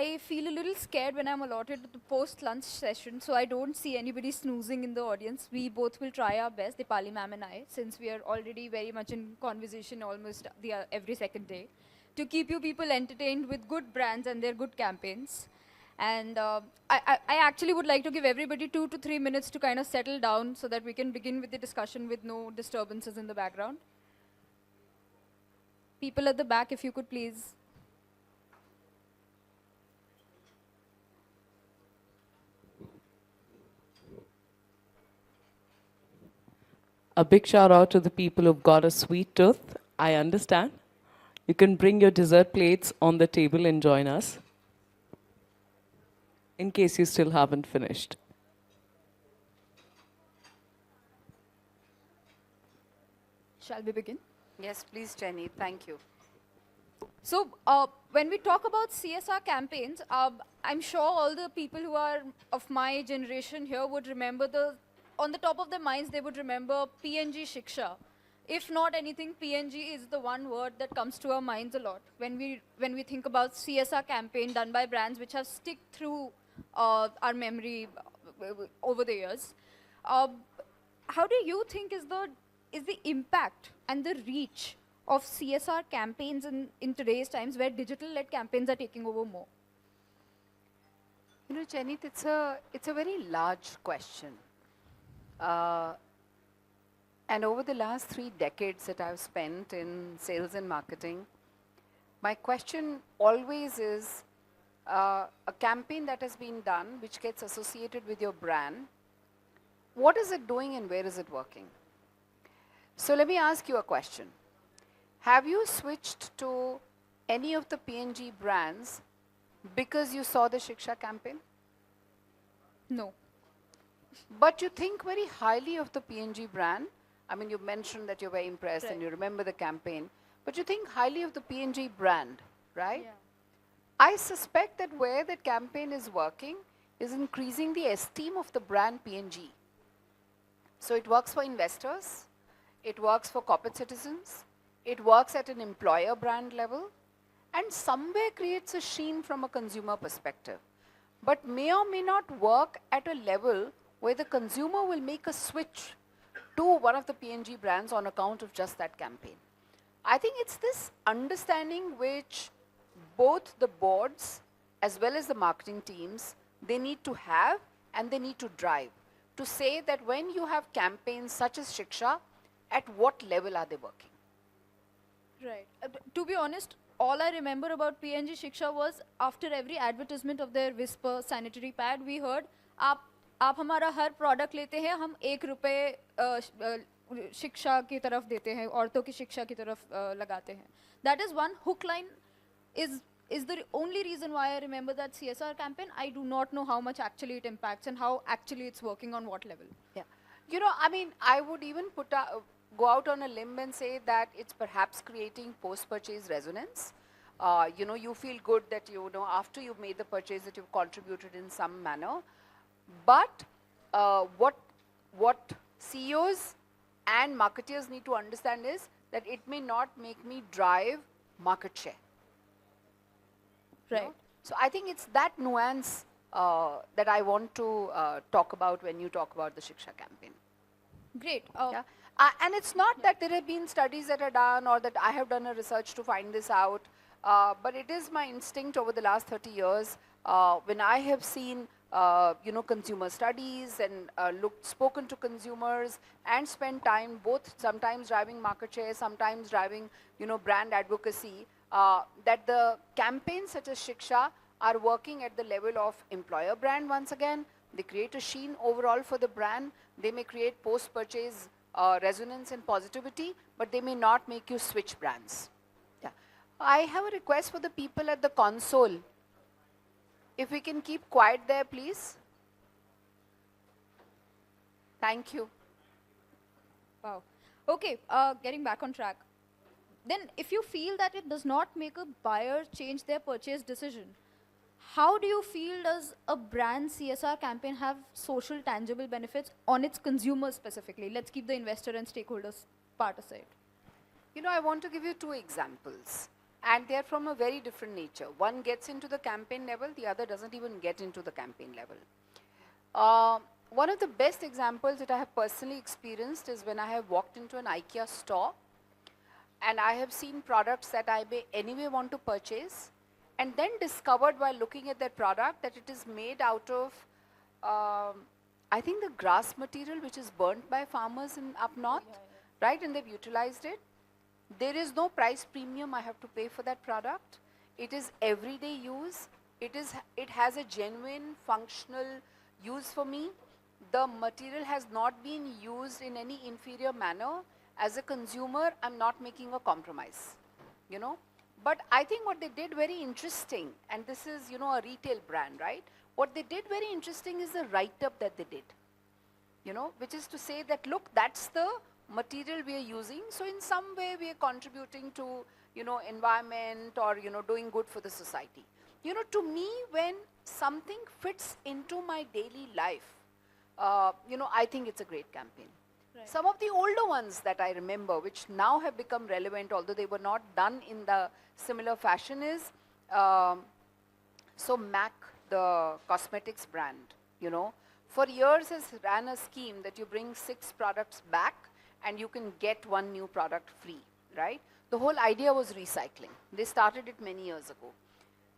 I feel a little scared when I'm allotted the post-lunch session, so I don't see anybody snoozing in the audience. We both will try our best, Deepali ma'am and I, since we are already very much in conversation almost every second day, to keep you people entertained with good brands and their good campaigns. And I actually would like to give everybody 2 to 3 minutes to kind of settle down so that we can begin with the discussion with no disturbances in the background. People at the back, if you could please. A big shout out to the people who've got a sweet tooth. I understand. You can bring your dessert plates on the table and join us, in case you still haven't finished. Shall we begin? Yes, please, Jenny. Thank you. So when we talk about CSR campaigns, I'm sure all the people who are of my generation here would remember on the top of their minds, they would remember PNG Shiksha. If not anything, PNG is the one word that comes to our minds a lot when we think about CSR campaign done by brands which have stick through our memory over the years. How do you think is the impact and the reach of CSR campaigns in today's times where digital-led campaigns are taking over more? You know, Jenny, it's a very large question. And over the last 3 decades that I've spent in sales and marketing, my question always is a campaign that has been done which gets associated with your brand, what is it doing and where is it working? So let me ask you a question. Have you switched to any of the PNG brands because you saw the Shiksha campaign? No. But you think very highly of the PNG brand. I mean, you mentioned that you're very impressed and you remember the campaign, but you think highly of the PNG brand, right? Yeah. I suspect that where that campaign is working is increasing the esteem of the brand PNG. So it works for investors, it works for corporate citizens, it works at an employer brand level, and somewhere creates a sheen from a consumer perspective. But may or may not work at a level where the consumer will make a switch to one of the PNG brands on account of just that campaign. I think it's this understanding which both the boards as well as the marketing teams, they need to have and they need to drive to say that when you have campaigns such as Shiksha, at what level are they working? Right. To be honest, all I remember about PNG Shiksha was after every advertisement of their Whisper sanitary pad, we heard, आप हमारा हर product लेते हैं, हम ₹1 शिक्षा की तरफ देते हैं, औरतों की शिक्षा की तरफ लगाते हैं. That is one hook line is the only reason why I remember that CSR campaign. I do not know how much actually it impacts and how actually it's working on what level. Yeah. You know, I mean, I would even go out on a limb and say that it's perhaps creating post-purchase resonance. You know, you feel good that, you know, after you've made the purchase that you've contributed in some manner. But what CEOs and marketeers need to understand is that it may not make me drive market share. Right. You know? So I think it's that nuance that I want to talk about when you talk about the Shiksha campaign. Great. Yeah? And it's not that there have been studies that are done or that I have done a research to find this out, but it is my instinct over the last 30 years when I have seen you know, consumer studies and spoken to consumers and spent time both sometimes driving market share, sometimes driving, you know, brand advocacy, that the campaigns such as Shiksha are working at the level of employer brand once again. They create a sheen overall for the brand. They may create post-purchase resonance and positivity, but they may not make you switch brands. Yeah. I have a request for the people at the console. If we can keep quiet there, please. Thank you. Wow. Okay, getting back on track. Then if you feel that it does not make a buyer change their purchase decision, how do you feel does a brand CSR campaign have social tangible benefits on its consumers specifically? Let's keep the investor and stakeholders part aside. You know, I want to give you 2 examples. and they're from a very different nature. One gets into the campaign level, the other doesn't even get into the campaign level. One of the best examples that I have personally experienced is when I have walked into an IKEA store and I have seen products that I may anyway want to purchase, and then discovered while looking at that product that it is made out of, I think, the grass material which is burnt by farmers in up north, right? And they've utilized it. There is no price premium I have to pay for that product. It is everyday use. It has a genuine functional use for me. The material has not been used in any inferior manner. As a consumer, I'm not making a compromise, you know. But I think what they did very interesting, and this is, you know, a retail brand, right? What they did very interesting is the write-up that they did, you know, which is to say that, look, that's the material we are using, so in some way we are contributing to, you know, environment or, you know, doing good for the society. You know, to me, when something fits into my daily life, you know, I think it's a great campaign. Right. Some of the older ones that I remember, which now have become relevant, although they were not done in the similar fashion, is, so MAC, the cosmetics brand, you know, for years has ran a scheme that you bring 6 products back and you can get 1 new product free, right? The whole idea was recycling. They started it many years ago.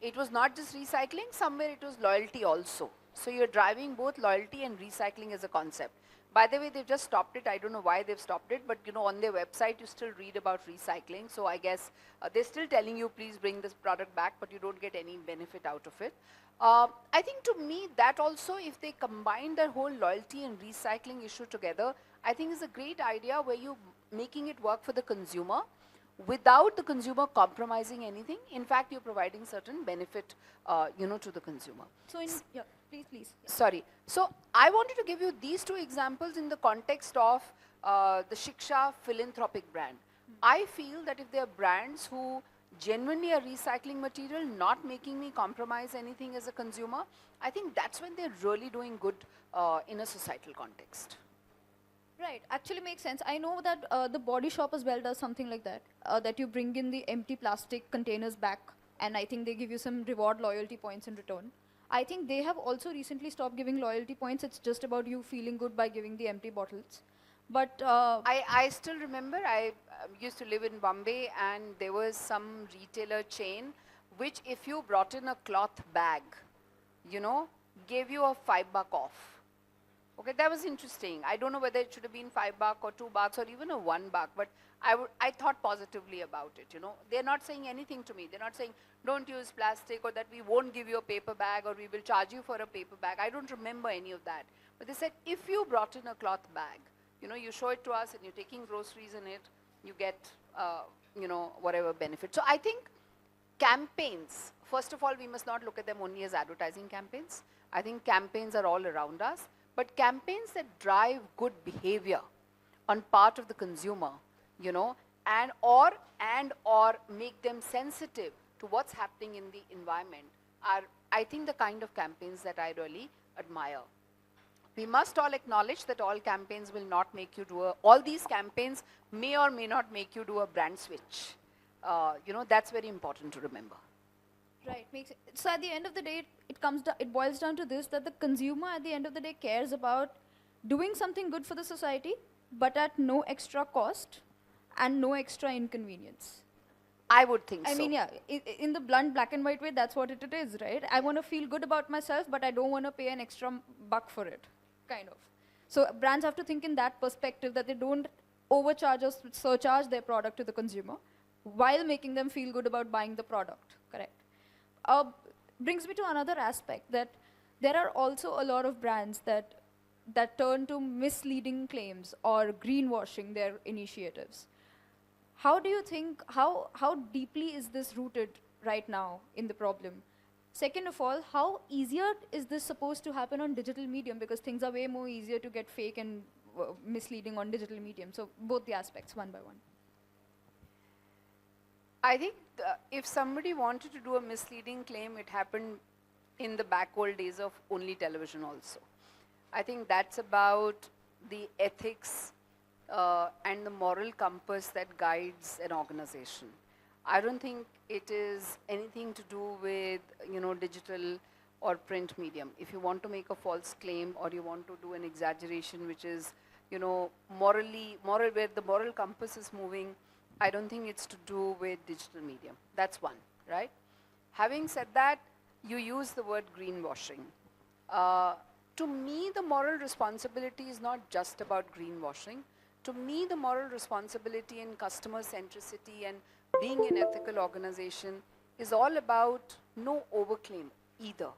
It was not just recycling, somewhere it was loyalty also. So you're driving both loyalty and recycling as a concept. By the way, they've just stopped it. I don't know why they've stopped it, but you know, on their website you still read about recycling. So I guess they're still telling you, please bring this product back, but you don't get any benefit out of it. I think to me that also, if they combine their whole loyalty and recycling issue together, I think is a great idea where you're making it work for the consumer without the consumer compromising anything. In fact, you're providing certain benefit, you know, to the consumer. So yeah, please. Yeah. Sorry. So I wanted to give you these 2 examples in the context of the Shiksha philanthropic brand. I feel that if there are brands who genuinely are recycling material, not making me compromise anything as a consumer, I think that's when they're really doing good in a societal context. Right, actually makes sense. I know that the Body Shop as well does something like that, that you bring in the empty plastic containers back, and I think they give you some reward loyalty points in return. I think they have also recently stopped giving loyalty points. It's just about you feeling good by giving the empty bottles. But I still remember, I used to live in Bombay, and there was some retailer chain which, if you brought in a cloth bag, you know, gave you a $5 off. Okay, that was interesting. I don't know whether it should have been $5 or $2 or even a $1, but I thought positively about it, you know. They're not saying anything to me. They're not saying, don't use plastic, or that we won't give you a paper bag, or we will charge you for a paper bag. I don't remember any of that. But they said, if you brought in a cloth bag, you know, you show it to us and you're taking groceries in it, you get, you know, whatever benefit. So I think campaigns, first of all, we must not look at them only as advertising campaigns. I think campaigns are all around us. But campaigns that drive good behavior on part of the consumer, you know, and or make them sensitive to what's happening in the environment are, I think, the kind of campaigns that I really admire. We must all acknowledge that all campaigns will not make you do all these campaigns may or may not make you do a brand switch. You know, that's very important to remember. right, makes it. So at the end of the day, it boils down to this, that the consumer at the end of the day cares about doing something good for the society, but at no extra cost and no extra inconvenience. I would think so. I mean, yeah, in the blunt black and white way, that's what it is, right? I want to feel good about myself, but I don't want to pay an extra buck for it, kind of. So brands have to think in that perspective, that they don't overcharge or surcharge their product to the consumer while making them feel good about buying the product, correct? Brings me to another aspect, that there are also a lot of brands that turn to misleading claims or greenwashing their initiatives. How do you think, how deeply is this rooted right now in the problem? Second of all, how easier is this supposed to happen on digital medium? Because things are way more easier to get fake and misleading on digital medium. So both the aspects, one by one. I think if somebody wanted to do a misleading claim, it happened in the back old days of only television also. I think that's about the ethics and the moral compass that guides an organization. I don't think it is anything to do with, digital or print medium. If you want to make a false claim or you want to do an exaggeration which is, where the moral compass is moving, I don't think it's to do with digital medium. That's one, right? Having said that, you use the word greenwashing. To me, the moral responsibility is not just about greenwashing. To me, the moral responsibility in customer centricity and being an ethical organization is all about no overclaim either.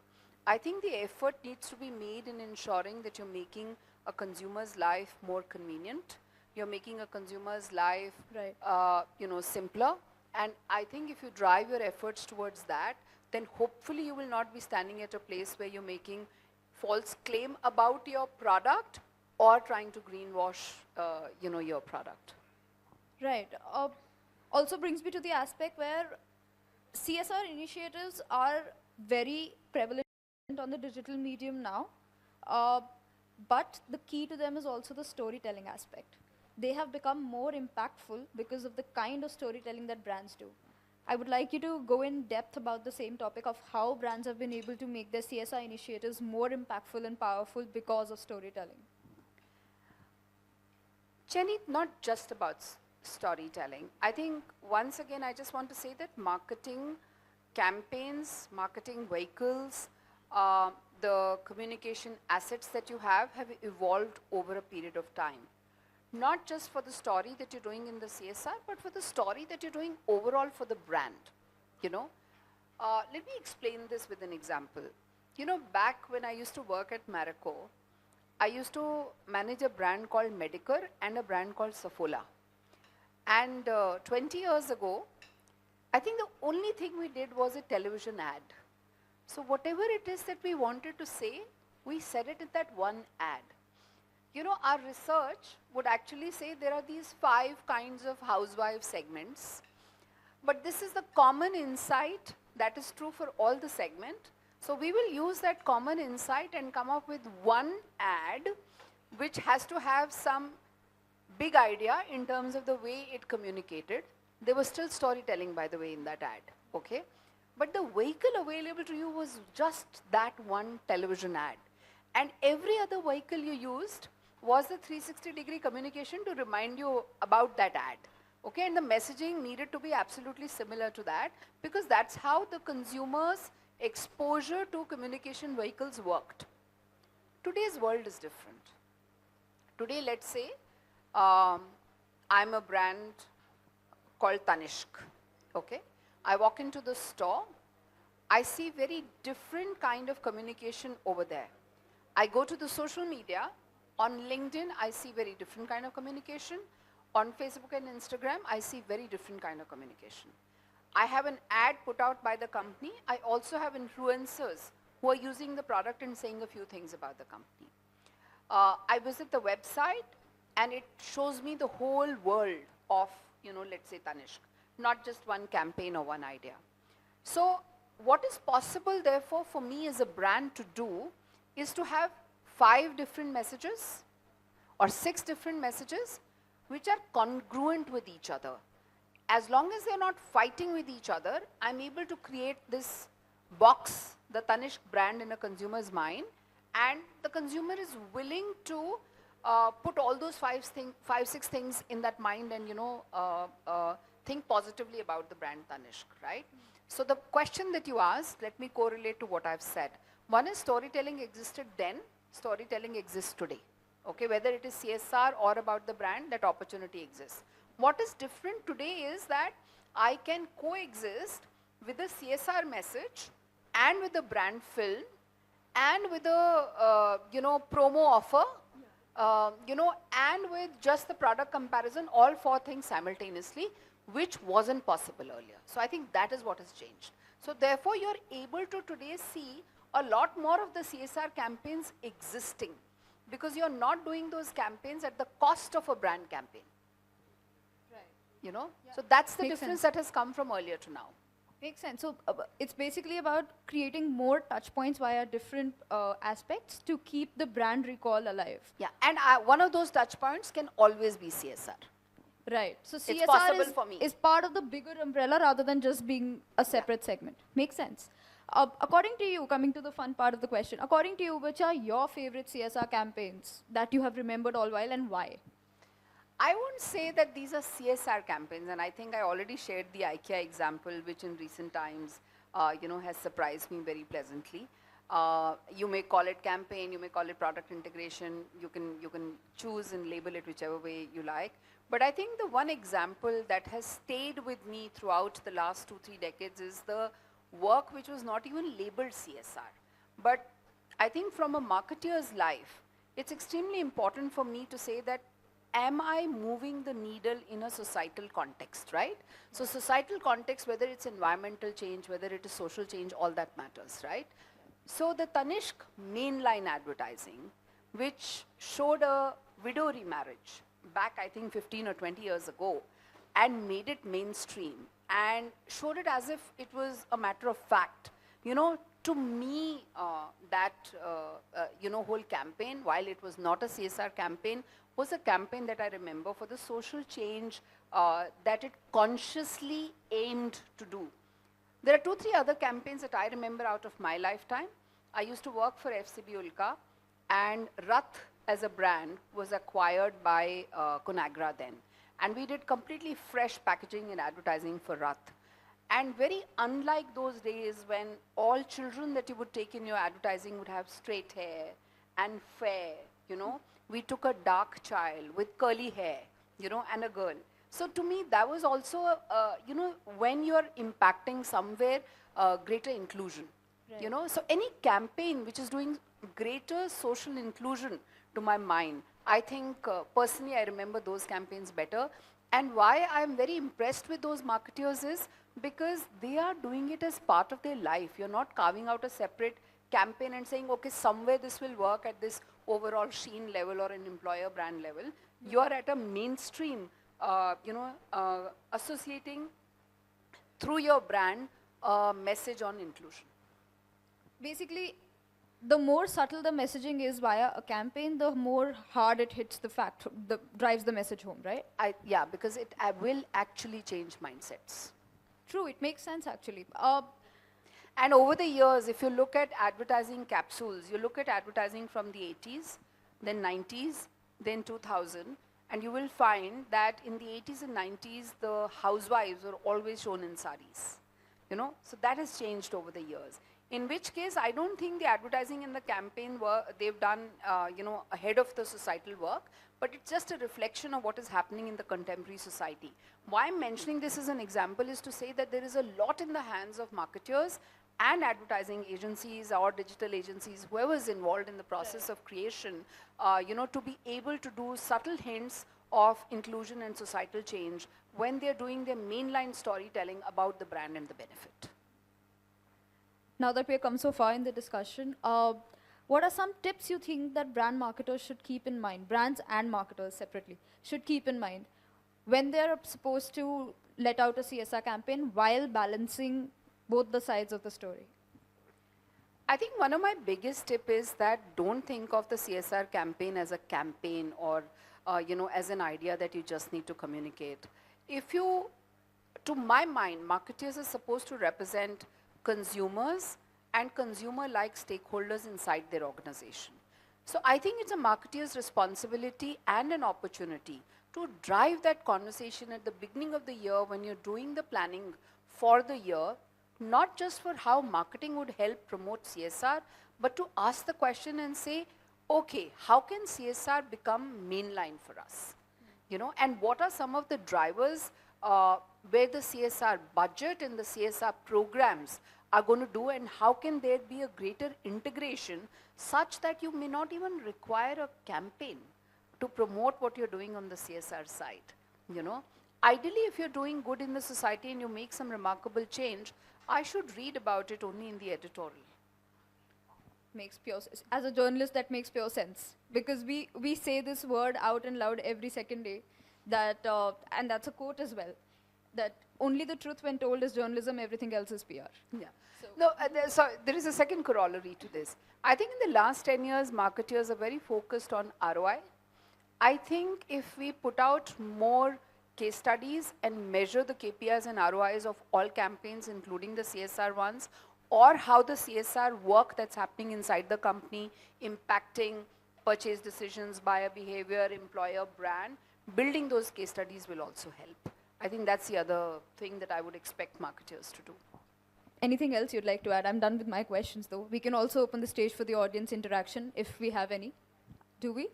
I think the effort needs to be made in ensuring that you're making a consumer's life more convenient. You're making a consumer's life, Right. simpler. And I think if you drive your efforts towards that, then hopefully you will not be standing at a place where you're making false claim about your product or trying to greenwash, your product. Right. Also brings me to the aspect where CSR initiatives are very prevalent on the digital medium now, but the key to them is also the storytelling aspect. They have become more impactful because of the kind of storytelling that brands do. I would like you to go in depth about the same topic of how brands have been able to make their CSR initiatives more impactful and powerful because of storytelling. Jenny, not just about storytelling. I think, once again, I just want to say that marketing campaigns, marketing vehicles, the communication assets that you have evolved over a period of time. Not just for the story that you're doing in the CSR, but for the story that you're doing overall for the brand, Let me explain this with an example. Back when I used to work at Marico, I used to manage a brand called Medicare and a brand called Safola. And 20 years ago, I think the only thing we did was a television ad. So whatever it is that we wanted to say, we said it in that one ad. Our research would actually say there are these 5 kinds of housewife segments. But this is the common insight that is true for all the segment. So we will use that common insight and come up with one ad which has to have some big idea in terms of the way it communicated. There was still storytelling, by the way, in that ad, okay? But the vehicle available to you was just that one television ad. And every other vehicle you used was the 360-degree communication to remind you about that ad. Okay, and the messaging needed to be absolutely similar to that because that's how the consumer's exposure to communication vehicles worked. Today's world is different. Today, let's say, I'm a brand called Tanishq, okay? I walk into the store, I see very different kind of communication over there. I go to the social media, on LinkedIn, I see very different kind of communication. On Facebook and Instagram, I see very different kind of communication. I have an ad put out by the company. I also have influencers who are using the product and saying a few things about the company. I visit the website and it shows me the whole world of, let's say Tanishq, not just one campaign or one idea. So what is possible, therefore, for me as a brand to do is to have 5 different messages or 6 different messages which are congruent with each other. As long as they're not fighting with each other, I'm able to create this box, the Tanishq brand, in a consumer's mind, and the consumer is willing to put all those 5, 6 things in that mind and, think positively about the brand Tanishq, right? So the question that you asked, let me correlate to what I've said. One is storytelling existed then, storytelling exists today. Okay, whether it is CSR or about the brand, that opportunity exists. What is different today is that I can coexist with a CSR message and with a brand film and with a, promo offer, and with just the product comparison, all 4 things simultaneously, which wasn't possible earlier. So I think that is what has changed. So therefore, you're able to today see a lot more of the CSR campaigns existing because you're not doing those campaigns at the cost of a brand campaign. Right. So that's the Makes difference sense. that has come from earlier to now. Makes sense. So it's basically about creating more touch points via different aspects to keep the brand recall alive. Yeah, and one of those touch points can always be CSR. Right. So It's CSR possible for me. is part of the bigger umbrella rather than just being a separate segment. Makes sense. According to you, coming to the fun part of the question, according to you, which are your favorite CSR campaigns that you have remembered all while and why? I won't say that these are CSR campaigns, and I think I already shared the IKEA example, which in recent times, has surprised me very pleasantly. You may call it campaign, you may call it product integration. You can choose and label it whichever way you like. But I think the one example that has stayed with me throughout the last 2-3 decades is the work which was not even labeled CSR, but I think from a marketeer's life, it's extremely important for me to say that am I moving the needle in a societal context, right? So societal context, whether it's environmental change, whether it is social change, all that matters, right? So the Tanishq mainline advertising, which showed a widow remarriage back, I think, 15 or 20 years ago, and made it mainstream and showed it as if it was a matter of fact. To me, whole campaign, while it was not a CSR campaign, was a campaign that I remember for the social change that it consciously aimed to do. There are 2-3 other campaigns that I remember out of my lifetime. I used to work for FCB Ulka, and Rath as a brand was acquired by Conagra then. And we did completely fresh packaging and advertising for Rath. And very unlike those days when all children that you would take in your advertising would have straight hair and fair, we took a dark child with curly hair, and a girl. So to me, that was also, when you're impacting somewhere, greater inclusion. Right. So any campaign which is doing greater social inclusion, to my mind, I think personally I remember those campaigns better. And why I'm very impressed with those marketeers is because they are doing it as part of their life. You're not carving out a separate campaign and saying, okay, somewhere this will work at this overall Sheen level or an employer brand level. You're at a mainstream, associating through your brand a message on inclusion. Basically, the more subtle the messaging is via a campaign, the more hard it hits the fact, drives the message home, right? Yeah, because it will actually change mindsets. True, it makes sense actually. And over the years, if you look at advertising capsules, you look at advertising from the 80s, then 90s, then 2000, and you will find that in the 80s and 90s, the housewives were always shown in saris. So that has changed over the years. In which case, I don't think the advertising and the campaign they've done, ahead of the societal work, but it's just a reflection of what is happening in the contemporary society. Why I'm mentioning this as an example is to say that there is a lot in the hands of marketers and advertising agencies or digital agencies, whoever is involved in the process of creation, to be able to do subtle hints of inclusion and societal change when they're doing their mainline storytelling about the brand and the benefit. Now that we have come so far in the discussion, what are some tips you think that brand marketers should keep in mind, brands and marketers separately, should keep in mind when they're supposed to let out a CSR campaign while balancing both the sides of the story? I think one of my biggest tip is that don't think of the CSR campaign as a campaign or, as an idea that you just need to communicate. To my mind, marketers are supposed to represent consumers and consumer-like stakeholders inside their organization. So I think it's a marketer's responsibility and an opportunity to drive that conversation at the beginning of the year when you're doing the planning for the year, not just for how marketing would help promote CSR, but to ask the question and say, okay, how can CSR become mainline for us? And what are some of the drivers where the CSR budget and the CSR programs are going to do, and how can there be a greater integration such that you may not even require a campaign to promote what you're doing on the CSR side. Ideally, if you're doing good in the society and you make some remarkable change, I should read about it only in the editorial. Makes pure sense. As a journalist, that makes pure sense, because we say this word out and loud every second day, that and that's a quote as well, that only the truth when told is journalism, everything else is PR. Yeah. No, there is a second corollary to this. I think in the last 10 years, marketers are very focused on ROI. I think if we put out more case studies and measure the KPIs and ROIs of all campaigns, including the CSR ones, or how the CSR work that's happening inside the company impacting purchase decisions, buyer behavior, employer brand, building those case studies will also help. I think that's the other thing that I would expect marketers to do. Anything else you'd like to add? I'm done with my questions, though. We can also open the stage for the audience interaction if we have any. Do we?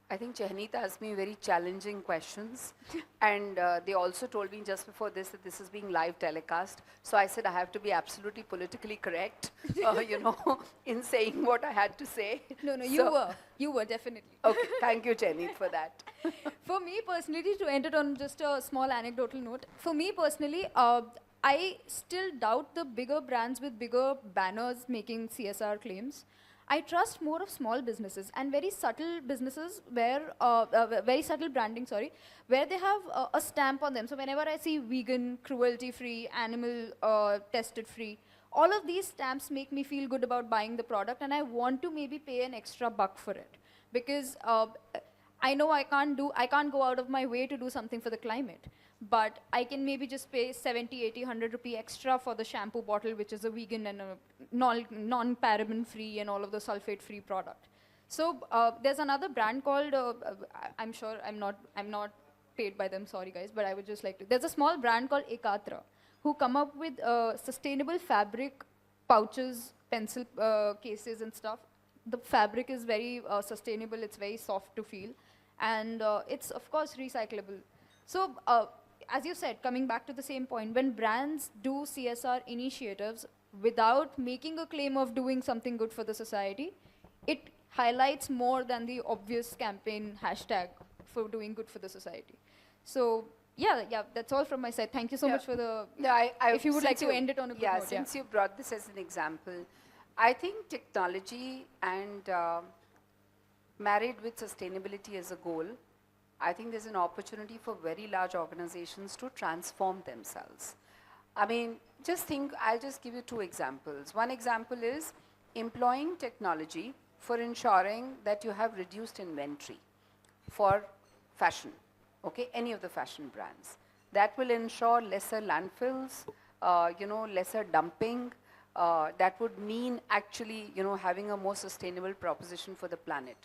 I think Jahneet asked me very challenging questions. And they also told me just before this that this is being live telecast. So I said I have to be absolutely politically correct, in saying what I had to say. No, you were. You were, definitely. Okay, thank you, Jahneet, for that. For me personally, to end it on just a small anecdotal note, for me personally, I still doubt the bigger brands with bigger banners making CSR claims. I trust more of small businesses and very subtle businesses where, very subtle branding, sorry, where they have a stamp on them. So whenever I see vegan, cruelty-free, animal tested-free, all of these stamps make me feel good about buying the product, and I want to maybe pay an extra buck for it. Because I know I can't go out of my way to do something for the climate, but I can maybe just pay 70, 80, 100 rupee extra for the shampoo bottle, which is a vegan and a non-paraben free and all of the sulfate free product. So there's another brand called, I'm sure I'm not paid by them, sorry guys, but I would just like to. There's a small brand called e4m who come up with sustainable fabric pouches, pencil cases and stuff. The fabric is very sustainable, it's very soft to feel, and it's of course recyclable. So as you said, coming back to the same point, when brands do CSR initiatives without making a claim of doing something good for the society, it highlights more than the obvious campaign hashtag for doing good for the society. So yeah, that's all from my side. Thank you so much for the, if you would like to end it on a good note. Since you brought this as an example, I think technology and married with sustainability as a goal, I think there's an opportunity for very large organizations to transform themselves. I mean, I'll just give you two examples. One example is employing technology for ensuring that you have reduced inventory for fashion, okay, any of the fashion brands. That will ensure lesser landfills, lesser dumping. That would mean actually, having a more sustainable proposition for the planet.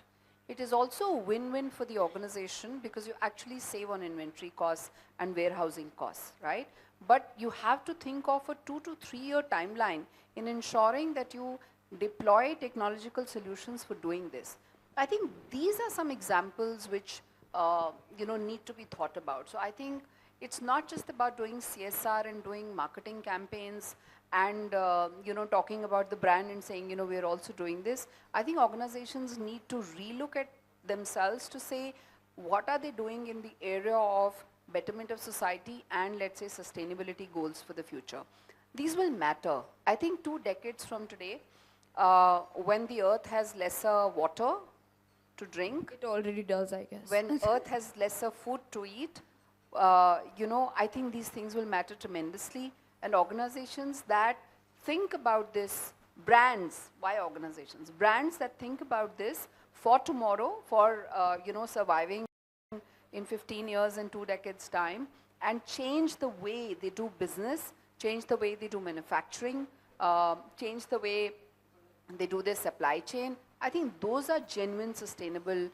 It is also a win-win for the organization because you actually save on inventory costs and warehousing costs, right? But you have to think of a 2 to 3 year timeline in ensuring that you deploy technological solutions for doing this. I think these are some examples which need to be thought about. So I think it's not just about doing CSR and doing marketing campaigns and talking about the brand and saying, we're also doing this. I think organizations need to relook at themselves to say, what are they doing in the area of betterment of society and, let's say, sustainability goals for the future. These will matter. I think 2 decades from today, when the earth has lesser water to drink. It already does, I guess. When earth has lesser food to eat, I think these things will matter tremendously. And organizations that think about this, brands, why organizations? Brands that think about this for tomorrow, for, surviving in 15 years and 2 decades time, and change the way they do business, change the way they do manufacturing, change the way they do their supply chain. I think those are genuine sustainable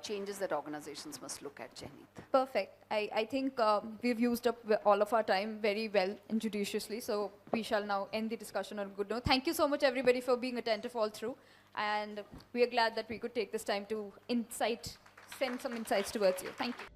changes that organizations must look at, Jahneet. Perfect. I think we've used up all of our time very well and judiciously, so we shall now end the discussion on a good note. Thank you so much, everybody, for being attentive all through, and we are glad that we could take this time to send some insights towards you. Thank you.